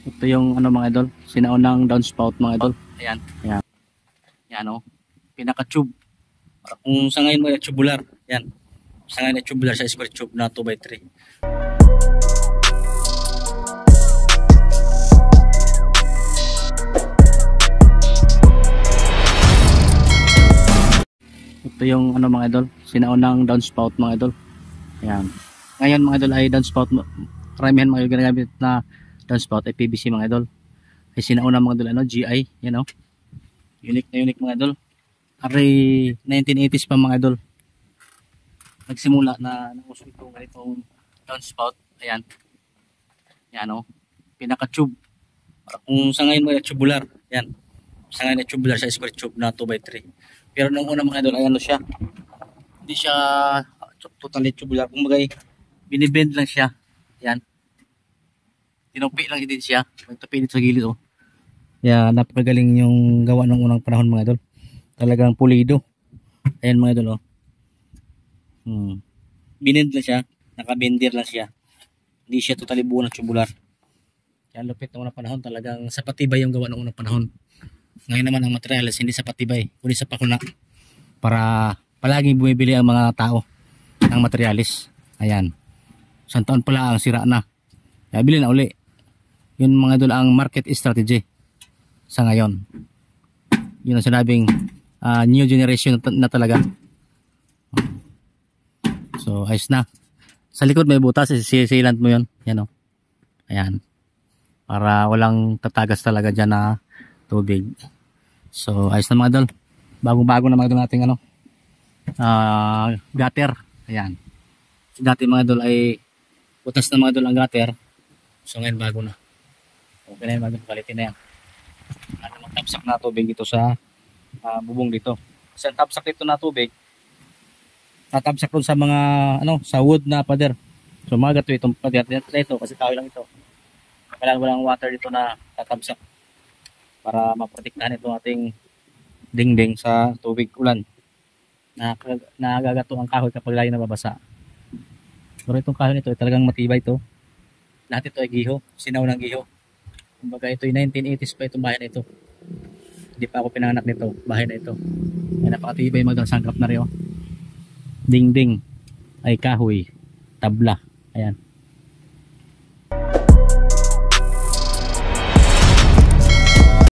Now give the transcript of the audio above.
Ito yung ano mga idol, sinaunang downspout mga idol. Ayan. Ayan. Yan o. Pinaka-tube. Kung sa ngayon mo tubular. Yan. Sa ngayon tubular sa square tube na 2x3. Ito yung ano mga idol, sinaunang downspout mga idol. Ayan. Ngayon mga idol ay downspout, karamihan mga idol ginagamit na downspout ay PVC mga idol. Ay sinaunang mga idol ano, GI, yan o. Unique na unique mga idol. Aray 1980s pa mga idol. Nagsimula na nauso itong ganitong downspout. Ayan. Yan o. Pinaka-tube. Kung sa ngayon mo tubular. Yan. Sa ngayon tubular sa square tube na 2x3. Pero nung una mga idol ay ano siya. Hindi siya totally tubular. Kung bagay binibend lang siya. Yan. Tinupi lang din siya. Magtupi dito sa gilid o. Yan. Napakagaling yung gawa ng unang panahon mga idol. Talagang pulido. Ayan mga idol o. Binend lang siya. Nakabender lang siya. Hindi siya totally buo na tubular. Kaya lupit ng unang panahon, talagang sapatibay yung gawa ng unang panahon. Ngayon naman ang materials hindi sapatibay, kundi sa pakuna. Para palaging bumibili ang mga tao ng materialis. Ayan. Isang taon pala ang sira na. Kaya bili na uli. Yun mga idol ang market strategy sa ngayon. Yun ang sinabing new generation na talaga. So ayos na. Sa likod may butas, sealant mo yun. Yan o. Ayan. Para walang tatagas talaga dyan na tubig. So ayos na mga idol. Bagong-bago na mga idol nating ano, gutter. Ayan. So, dati mga idol ay butas na mga idol ang gutter. So ngayon bago na. Okay na yun mga idol, palitin na yan. Ano magtapsak na tubig dito sa bubong dito. Kasi ang tapsak dito na tubig, tatapsak doon sa mga ano, sa wood na pader. So mga gato itong pader ito kasi kahoy lang ito. Walang water dito na tatabsak para maprotektahan itong ating dingding sa tubig ulan. Nagagato ang kahoy kapag lagi nababasa. Pero itong kahoy nito ay talagang matibay ito. Lahat ito ay giho, sinaunang giho. Kumbaga ito ay 1980s pa itong bahay na ito. Hindi pa ako pinanganak nito, bahay na ito. Ay napakatibay sangkap na rin oh. Dingding ay kahoy, tabla. Ayan.